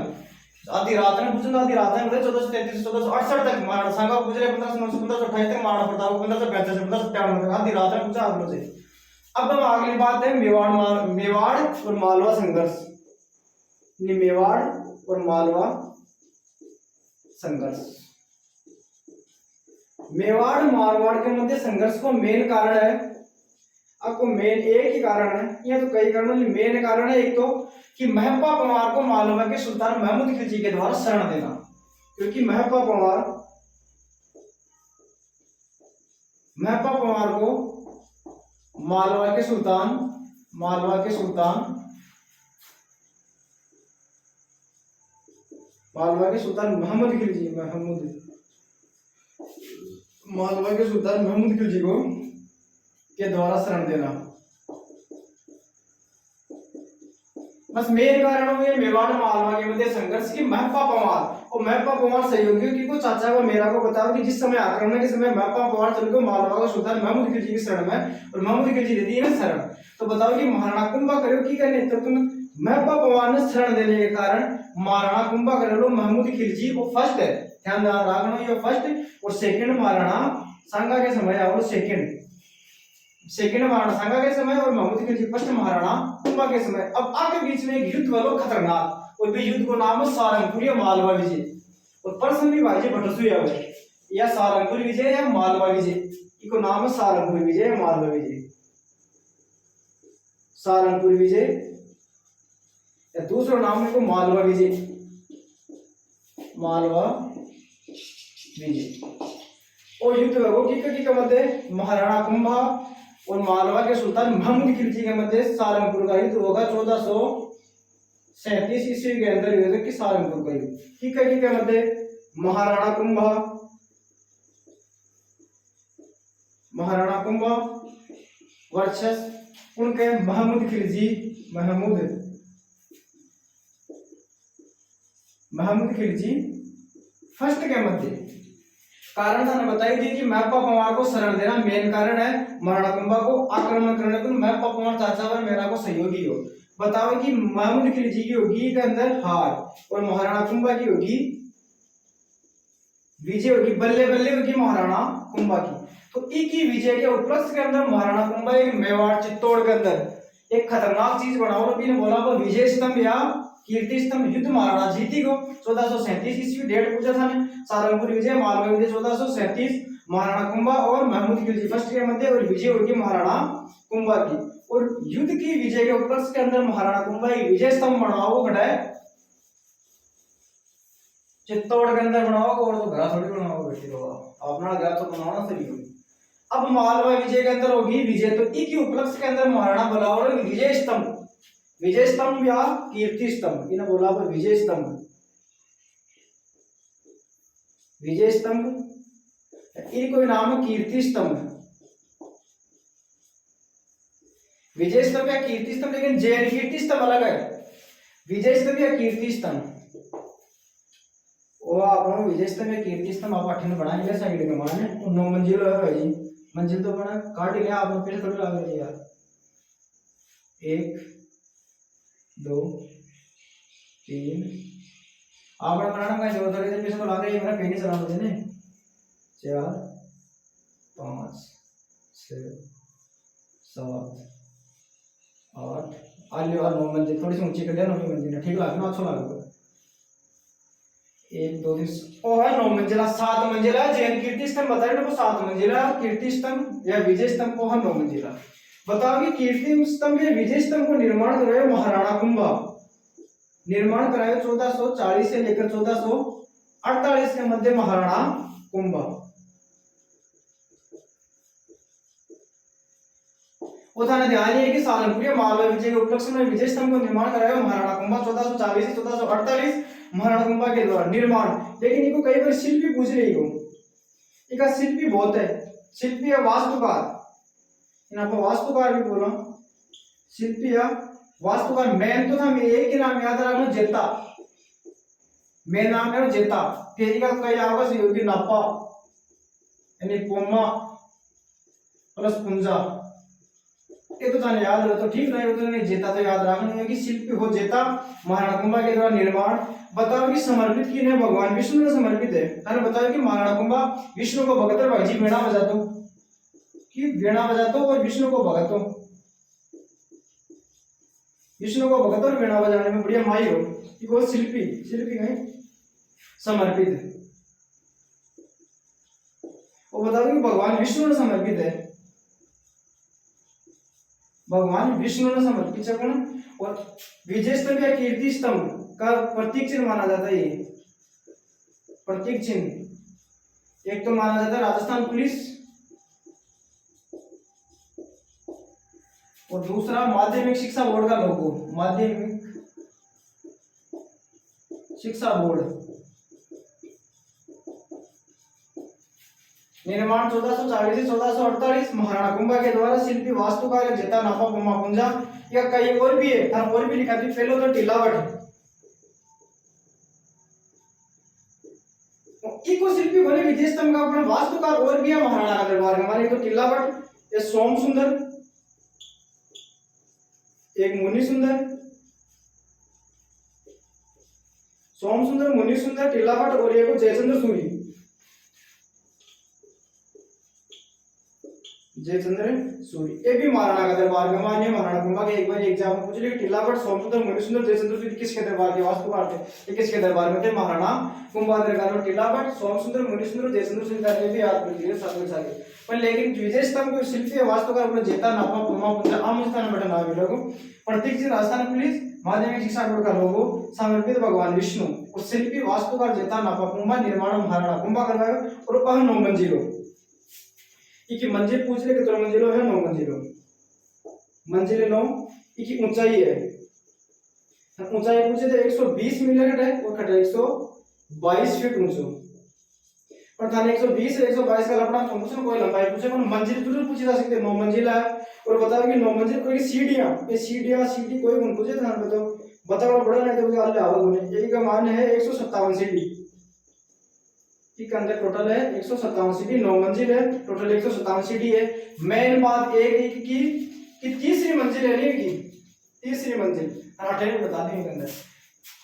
आधी रात ने पूछना आधी रात में 1433 1468 तक महाराणा संगा गुजरे 1528 तक महाराणा प्रताप 1585 1557 तक आधी रात ने पूछा आप लोग से। अब हम अगली बात है मेवाड़ और मालवा संघर्ष। मेवाड़ और मालवा संघर्ष। मेवाड़ मारवाड़ के मध्य संघर्ष को मेन कारण है आपको मेन एक ही कारण है या तो कई कारण मेन कारण है। एक तो कि महपा पवार को मालवा के सुल्तान महमूद खिलजी के द्वारा शरण देना क्योंकि महपा पवार को मालवा के सुल्तान मालवा के सुल्तान महमूद खिलजी मालवा के सुल्तान महमूद खिलजी को के द्वारा शरण देना। बस मेन कारण हुए मेवाड़ मालवा के मध्य संघर्ष की महपा पवार और महपा पवार सहयोगियों की को चाचा को मेरा को बताओ कि जिस समय आक्रमण के समय महपा पवार चल को मालवा का सुल्तान महमूद खिलजी की शरण में और महमूद खिलजी देती है ना शरण। तो बताओ कि महाराणा कुंभा करो की करने तो तुम महपा पवार ने शरण देने के कारण महाराणा कुंभा करो महमूद खिलजी वो फर्स्ट है ध्यान रखना ये फर्स्ट और सेकंड महाराणा सांगा के समय और सेकंड महाराणा सांगा के समय और महमूद खिलजी फर्स्ट महाराणा कुंभा के समय। अब आगे बीच में एक युद्ध वालों खतरनाक और भी युद्ध को नाम है सारंगपुर या मालवा विजय और पर्सन भी भाई जी भटसुया या सारंगपुर विजय या मालवा विजय इको नाम है सारंगपुर विजय या मालवा विजय। सारंगपुर विजय या दूसरा नाम है को मालवा विजय और युद्ध वो की मध्य महाराणा कुंभा और मालवा के सुल्तान महमूद खिलजी के मध्य सारंगपुर का युद्ध होगा 1437 ईस्वी के अंदर युद्ध की सारंगपुर का युद्ध की मध्य महाराणा कुंभा वर्सेस उनके महमूद खिलजी फर्स्ट के मध्य कारण थाने बताई थी कि मैप्पा पवार को शरण देना मेन कारण है, महाराणा कुंभा को आक्रमण करने को मैप्पा पवार चाचा और मेरा को सहयोगी हो। बताओ कि महमूद खिलजी की होगी के अंदर हार और महाराणा कुंभा की होगी विजय होगी, बल्ले बल्ले होगी महाराणा कुंभा की। तो एक ही विजय के उपलक्ष्य के अंदर महाराणा कुंभा एक मेवाड़ चित्तौड़ के अंदर एक खतरनाक चीज बनाओ, ने बोला वो विजय स्तंभ या कीर्ति स्तंभ युद्ध महाराणा जीती को 1437 ईस्वी डेट पूछा था ने, सारंगपुर विजय मालवा विजय 1437 महाराणा कुंभा और महमूद खिलजी फर्स्ट के मध्य और विजय होगी महाराणा कुंभा की। और युद्ध की विजय के उपलक्ष्य के अंदर महाराणा कुंभा एक विजय स्तंभ बनाओ खड़ा है चित्तौड़ के अंदर बनाओ, और तो घर थोड़ी बनाओ बेटी लोग, अपना घर तो बनाना सही होगी। अब मालवा विजय के अंदर होगी विजय, तो एक ही उपलक्ष्य के अंदर महाराणा बलावल विजय स्तंभ या कीर्ति स्तंभ, इन्हें बोला पर विजय स्तंभ इनको नाम है कीर्ति स्तंभ, विजय स्तंभ या कीर्ति स्तंभ, लेकिन जैन कीर्ति स्तंभ अलग है, विजय स्तंभ या कीर्ति स्तंभ वो आप विजय स्तंभ या कीर्ति स्तंभ आप 8 में बनाएंगे साइड के माने 9 मंजिल है भाई जी, मंजिल तो बना काट लिया आपने, फिर थोड़ी लगा दिया यार 1 2 3 आपने बनाना का जरूरत है, जब इसको लगा ये मेरा पेन ही चला देने 4 5 6 7 8 आलियो और 9 मंजिल थोड़ी सी ऊंची कर दिया, 9 मंजिल ठीक लगा ना, अच्छा लगा 1 2 3 और है 9 मंजिला, 7 मंजिला जैन कीर्ति स्तंभ बताया ना, 7 मंजिला कीर्ति स्तंभ या विजय स्तंभ को है 9 मंजिला। बताओ कि कीर्ति स्तंभ या विजय स्तंभ को निर्माण कराया महाराणा कुंभा, निर्माण कराया 1440 से लेकर 1448 के मध्य महाराणा कुंभा। उठाना ध्यान है कि सालंपुर मालवा विजय के उपलक्ष्य में विजय स्तंभ को निर्माण कराया महाराणा कुंभा 1440 से 1448 महाराणा कुंभा के द्वारा निर्माण। लेकिन इनको कई बार शिल्पी पूछ रही हो, इनका शिल्पी बहुत है, शिल्पी या वास्तुकार, इन्हें वास्तुकार भी बोला, शिल्पी या वास्तुकार। मेन तो था मैं एक ही नाम याद रखना जेता, मेन नाम है जेता, फिर का कई होगा सहयोगी नापा यानी पोमा प्लस पुंजा, ये तो जाने याद रहो तो ठीक नहीं, तो नहीं जेता तो याद रखना है कि शिल्पी हो जेता महाराणा कुंभा के द्वारा निर्माण। बताओ कि समर्पित किन्हें भगवान विष्णु को समर्पित है, अरे बताओ कि महाराणा कुंभा विष्णु को भगत है, भाई वीणा बजातो कि वीणा बजातो और विष्णु को भगतो, विष्णु को भगत और वीणा बजाने में बढ़िया माई हो कि वो शिल्पी कहीं समर्पित है। वो बताओ कि भगवान विष्णु ने समर्पित है, भगवान विष्णु ने समर्पित है कौन। और विजय स्तंभ या कीर्ति स्तंभ का प्रतीक चिन्ह माना जाता है, ये प्रतीक चिन्ह एक तो माना जाता है राजस्थान पुलिस और दूसरा माध्यमिक शिक्षा बोर्ड का लोगो, माध्यमिक शिक्षा बोर्ड। निर्माण 1440 से 1448 महाराणा कुंभा के द्वारा शिल्पी वास्तुकार जेता नापा पोमा पुंजा, या कई और भी है, था और भी लिखा थी पहले तो टिलावट इको शिल्पी बने विजय स्तंभ का अपना वास्तुकार और भी है महाराणा का दरबार में, हमारे तो टिलावट, ये सोम सुंदर, एक मुनि सुंदर, सोम सुंदर, मुनि सुंदर, टिलावट और एक जयचंद्र सूरी, जयचंद्र सूरी, ये भी महाराणा का दरबार में मान्य महाराणा कुंभा के। एक बार एग्जाम में पूछ लिया टिलावट, सोमसुंदर, मुनिसुंदर, जयचंद्र सूरी किसके दरबार के वास्तुकार थे, ये किसके दरबार में थे, महाराणा कुंभा दरबार में। टिलावट, सोमसुंदर, मुनिसुंदर, जयचंद्र सूरी का भी याद कर लीजिए साथ में साथ। पर लेकिन विजय स्तंभ को शिल्पी वास्तुकार अपने जेता नापा पोमा पुंजा आम स्थान बटन आ लोगो, प्रतीक चिन्ह राजस्थान पुलिस, माध्यमिक शिक्षा बोर्ड का लोगो, समर्पित भगवान विष्णु और शिल्पी वास्तुकार जेता नापा पोमा, निर्माण महाराणा कुंभा करवायो और वह 9 मंजिलो की मंजिल पूछ ले कितना मंजिलो है, 9 मंजिलो, मंजिल 9 की ऊंचाई है, ऊंचाई पूछे तो 120 मीटर है और खड़ा 122 फीट ऊंचो, और थाने 120 से 122 का लपड़ा पूछो कोई लंबाई पूछे कौन मंजिल जरूर पूछी जा सकती है, 9 मंजिला है। और बताओ कि 9 मंजिल कोई सीढ़ियां, ये सीढ़ी कोई कौन पूछे ध्यान बताओ बड़ा नहीं तो अल्लाह आवा गुने, यही का मान है 157 सीढ़ी, के अंदर टोटल है 157 सीढ़ी, 9 मंजिल है, टोटल 157 सीढ़ी है। मेन बात एक की कि तीसरी मंजिल है नहीं की, तीसरी मंजिल 8 बता देंगे के अंदर।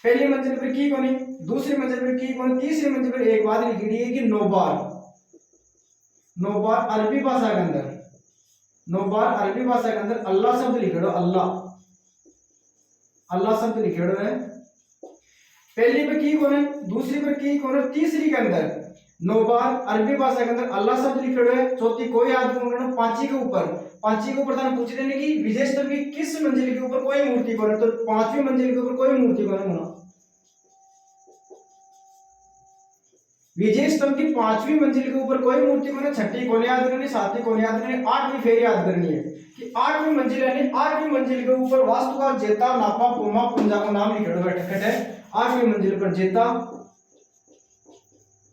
पहली मंजिल पर की कोनी, दूसरी मंजिल पर की कोनी, तीसरी मंजिल पर एक बात लिखी है कि नौबार, नौबार अरबी भाषा के अंदर, नौबार अरबी भाषा के अंदर अल्लाह शब्द लिखेड़ो, अल्लाह, अल्लाह शब्द लिखेड़ो है। पहली पे की कोने, दूसरी पे की कोने, तीसरी के अंदर नौबार अरबी भाषा के अंदर अल्लाह शब्द लिखेड़ो है। चौथी कोई याद करो, पांचवी के ऊपर, पांचवी के ऊपर थाने पूछ देने की विजय स्तंभ की किस मंजिल के ऊपर कोई मूर्ति कोने, तो पांचवी मंजिल के ऊपर कोई मूर्ति कोने होना। विजय स्तंभ की पांचवी मंजिल के ऊपर कोई मूर्ति कोने, छठी कोने याद करनी, सातवीं कोने याद करनी, आठवीं फेर याद करनी है कि आठवीं मंजिल यानी आठवीं मंजिल के ऊपर वास्तुकार जेता, नापा, पोमा, पुंजा का नाम लिखेड़ो बैठक है। आठवीं मंजिल पर जेता,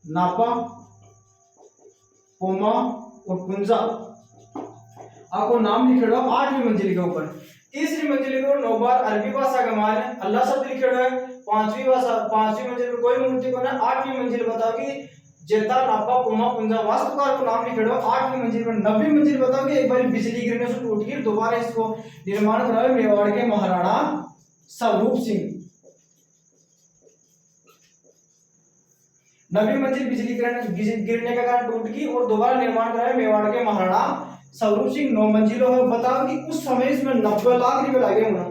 नापा, पोमा और पुंजा आपको नाम लिखेड़ो आठवीं मंजिल के ऊपर। तीसरी मंजिल के ऊपर नौबार अरबी भाषा का मान है, अल्लाह शब्द लिखेड़ो है। पांचवी भाषा, पांचवी मंजिल पर कोई मूर्ति को ना। आठवीं मंजिल बताओ कि जेता, नापा, पोमा, पुंजा, वास्तुकार को नाम लिखेड़ो आठवीं मंजिल पर। नवीं मंजिल बताओ कि एक बार बिजली गिरने से टूट गई, दोबारा इसको निर्माण कराए मेवाड़ के महाराणा स्वरूप सिंह। नवीं मंजिल बिजली गिरने के कारण टूट गई और दोबारा निर्माण कराया मेवाड़ के महाराणा स्वरूप सिंह। 9 मंजिलों है। बताओ कि उस समय इसमें 90 लाख रुपए लगे होना।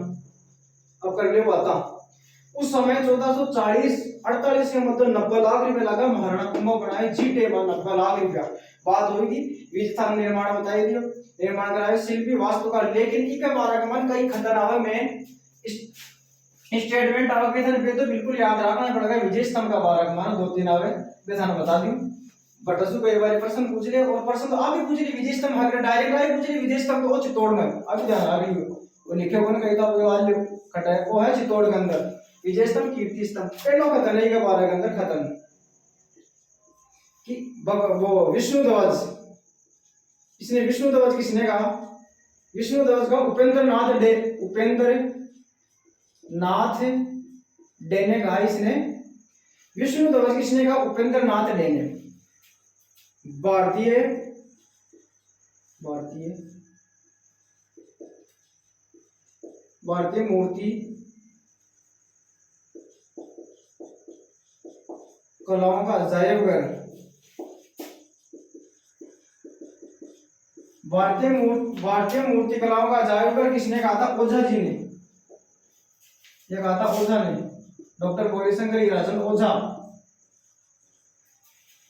अब कर ले बता, उस समय 1440-48 के मतलब 90 लाख रुपए लगा महाराणा कुंभा बनाए जीटे 90 लाख रुपया। बात होगी बीज स्थान निर्माण बताई दियो, निर्माण कराए शिल्पी वास्तुकार। लेकिन इनका बारागमन कई खतरा है में स्टेटमेंट आवे थे तो बिल्कुल याद रखना पड़ेगा। विजय स्तंभ का बारागमन 2-3 आवे मैं थाने बता दूं। बटसु को एक बार प्रश्न पूछ ले और प्रश्न तो आगे पूछ ले विजय स्तंभ अगर डायरेक्ट आए पूछ ले विजय स्तंभ तो चित्तौड़ में अभी ध्यान आ रही हो वो लिखे होगा ना कहीं तो आपके वाले कटा है वो है चित्तौड़ के अंदर विजय स्तंभ कीर्ति स्तंभ पहला खतन है का 12 के अंदर खतन कि वो विष्णु ध्वज। इसने विष्णु ध्वज किसने कहा? विष्णु ध्वज का उपेंद्र नाथ डे ने कहा। इसने विष्णु ध्वज किसने कहा? उपेंद्र नाथ डे ने। भारतीय मूर्ति कलाओं का अजायबघर, भारतीय मूर्ति कलाओं का अजायबघर किसने कहा था? ओझा जी ने। यह कहा था ओझा ने, डॉक्टर गौरीशंकर हीराचंद ओझा।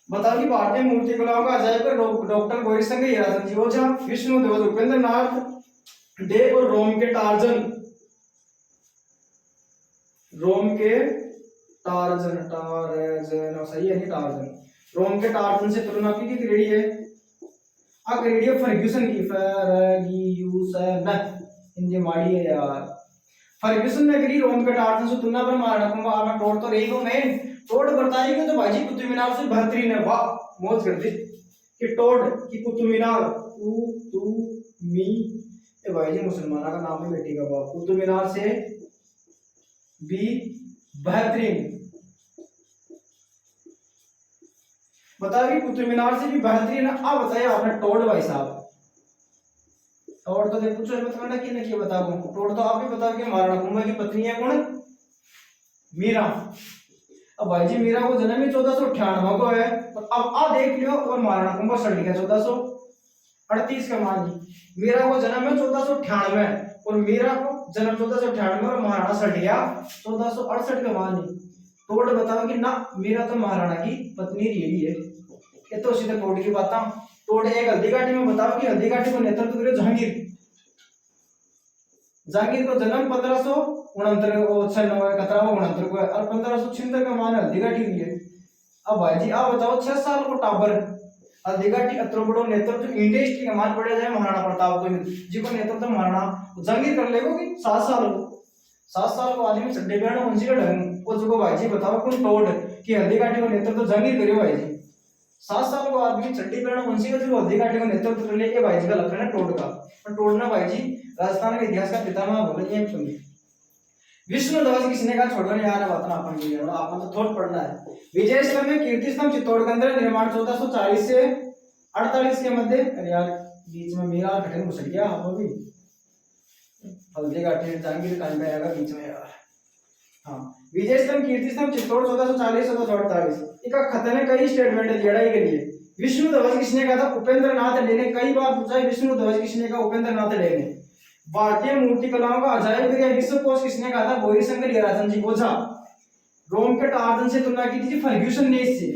बताओ कि भारतीय मूर्ति कलाओं का अजायबघर डॉक्टर गौरीशंकर हीराचंद जी ओझा। विष्णु ध्वज उपेंद्र नाथ डे और रोम के टार्जन सही है नहीं टार्जन। रोम के टार्जन से तुलना की ग्रेडी है ग्रेडी फर्ग्यूसन की। फर्ग्यूसन हिंदी माड़ी है यार। फर्ग्यूसन ने करी रोम के टार्जन से तुलना पर महाराणा कुंभा आपने टोट तो रही को मेन टोट बताइए तो भाईजी कुतुब मीनार से बेहतरीन है। वाह मौज कर दी कि टोट की कुतुब मीनार ए भाईजी मुसलमाना का नाम है बेटी का बाप। कुतुब मीनार से भी बेहतरीन। बताइए कुतुब मीनार से भी बेहतरीन है। आप बताइए आपने टोट भाई साहब टोट तो देखो पूछो मत करना कि नहीं बताओ टोट तो आप भी बताओ कि महाराणा कुंभा की पत्नी है कौन? मीरा। अब भाई जी मीरा को जन्म ही 1498 को है और अब आ देख लियो और महाराणा कुंभा सड़ गया 1438 का मान जी। मीरा को जन्म है 1498 और मीरा को जन्म 1498 और महाराणा सड़ गया 1468 का मान जी। टोट बताओ कि ना मीरा तो महाराणा की पत्नी रेडी है। ये तो सीधे टोट की बात। टोट एक हल्दीघाटी में बताओ कि हल्दीघाटी को नेतृत्व करे जहांगीर। जहांगीर को जन्म 1569 को 1569 को और 1576 का मान हल्दीघाटी हुई है। अब भाई जी आप बताओ 6 साल को टाबर हल्दीघाटी अत्रो बड़ो नेतृत्व इंडिया हिस्ट्री का मान पड़े जाए महाराणा प्रताप को जी को नेतृत्व महाराणा जहांगीर कर लेगो कि 7 साल को आदमी चड्डे पहनो उनसी का ढंग वो जो भाई जी बताओ कौन टोट कि हल्दीघाटी को नेतृत्व जहांगीर करियो भाई जी। 7 साल को आदमी चड्डी पहनो उनसी का जो हल्दीघाटी को नेतृत्व कर ले भाई जी का लक्षण है टोट का। और टोट ना भाई जी राजस्थान के इतिहास का पितामह बोले ये सुनिए। विष्णु ध्वज किसने कहा? छोड़ो नहीं यार बात ना अपन की आपको तो थोड़ा पढ़ना है। विजय स्तंभ में कीर्ति स्तंभ चित्तौड़ के अंदर निर्माण 1440 से 48 के मध्य। अरे यार बीच में मेरा घटन घुस गया हम भी हल्दी घाटी जहांगीर टाइम पे आएगा बीच में यार। हाँ विजय स्तंभ कीर्ति स्तंभ चित्तौड़ 1440 1448 इसका खतन है कई स्टेटमेंट है लड़ाई के लिए। विष्णु ध्वज किसने कहा था? उपेंद्र नाथ डे ने कई बार पूछा है विष्णु ध्वज किसने कहा? उपेंद्र नाथ डे ने। भारतीय मूर्ति कलाओं का अजायब गृह विश्व कोश किसने कहा था? गौरी शंकर हीराचंद जी ओझा। रोम के टार्जन से तुलना की थी फर्ग्यूसन ने इससे।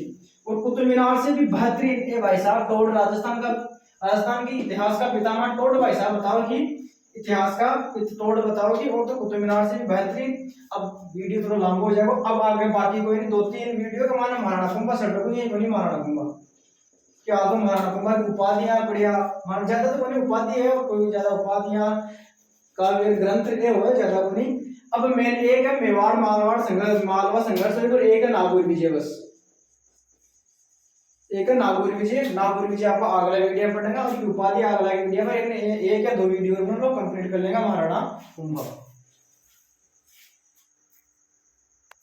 और कुतुब मीनार से भी बेहतरीन। ये भाई साहब टोड राजस्थान की इतिहास का पितामह टोड भाई साहब बताओ कि इतिहास का टोड बताओ कि और तो कुतुब मीनार से भी बेहतरीन। अब वीडियो थोड़ा लंबा हो जाएगा, अब आगे बाकी कोई नहीं, 2-3 वीडियो का माना महाराणा कुंभा सड़क नहीं कोई महाराणा कुंभा क्या तो महाराणा कुंभा की उपाधियां बढ़िया मान ज्यादा तो कोई उपाधि है और कोई ज्यादा उपाधियां काव्य ग्रंथ ये हो ज्यादा को नहीं। अब मेन एक है मेवाड़ मारवाड़ संघर्ष मालवा संघर्ष और एक है नागौर विजय। बस एक है नागौर विजय आपका अगला वीडियो पढ़ेगा, उसकी उपाधि अगला वीडियो में एक या 2 वीडियो में हम लोग कंप्लीट कर लेंगे महाराणा कुंभा।